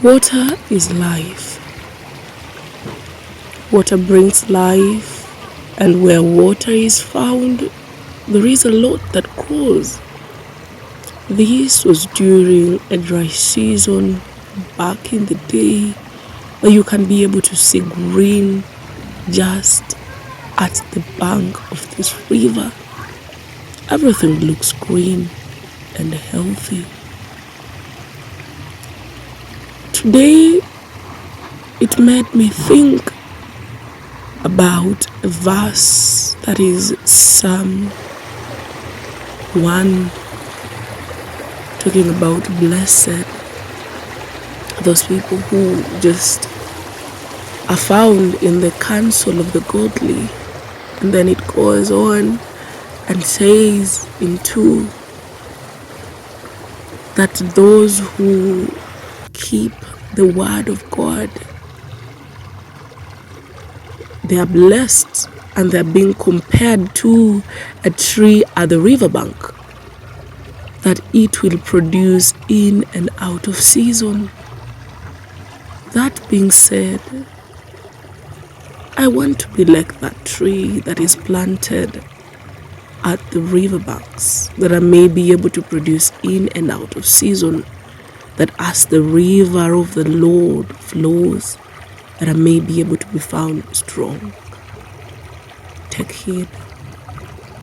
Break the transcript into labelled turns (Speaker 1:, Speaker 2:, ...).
Speaker 1: Water is life. Water brings life, and where water is found, there is a lot that grows. This was during a dry season back in the day, where you can be able to see green just at the bank of this river. Everything looks green and healthy. Today, it made me think about a verse that is Psalm 1, talking about blessed, those people who just are found in the counsel of the godly. And then it goes on and says in 2 that those who keep the word of God, they are blessed, and they are being compared to a tree at the riverbank, that it will produce in and out of season. That being said, I want to be like that tree that is planted at the riverbanks, that I may be able to produce in and out of season, that as the river of the Lord flows, that I may be able to be found strong. Take heed.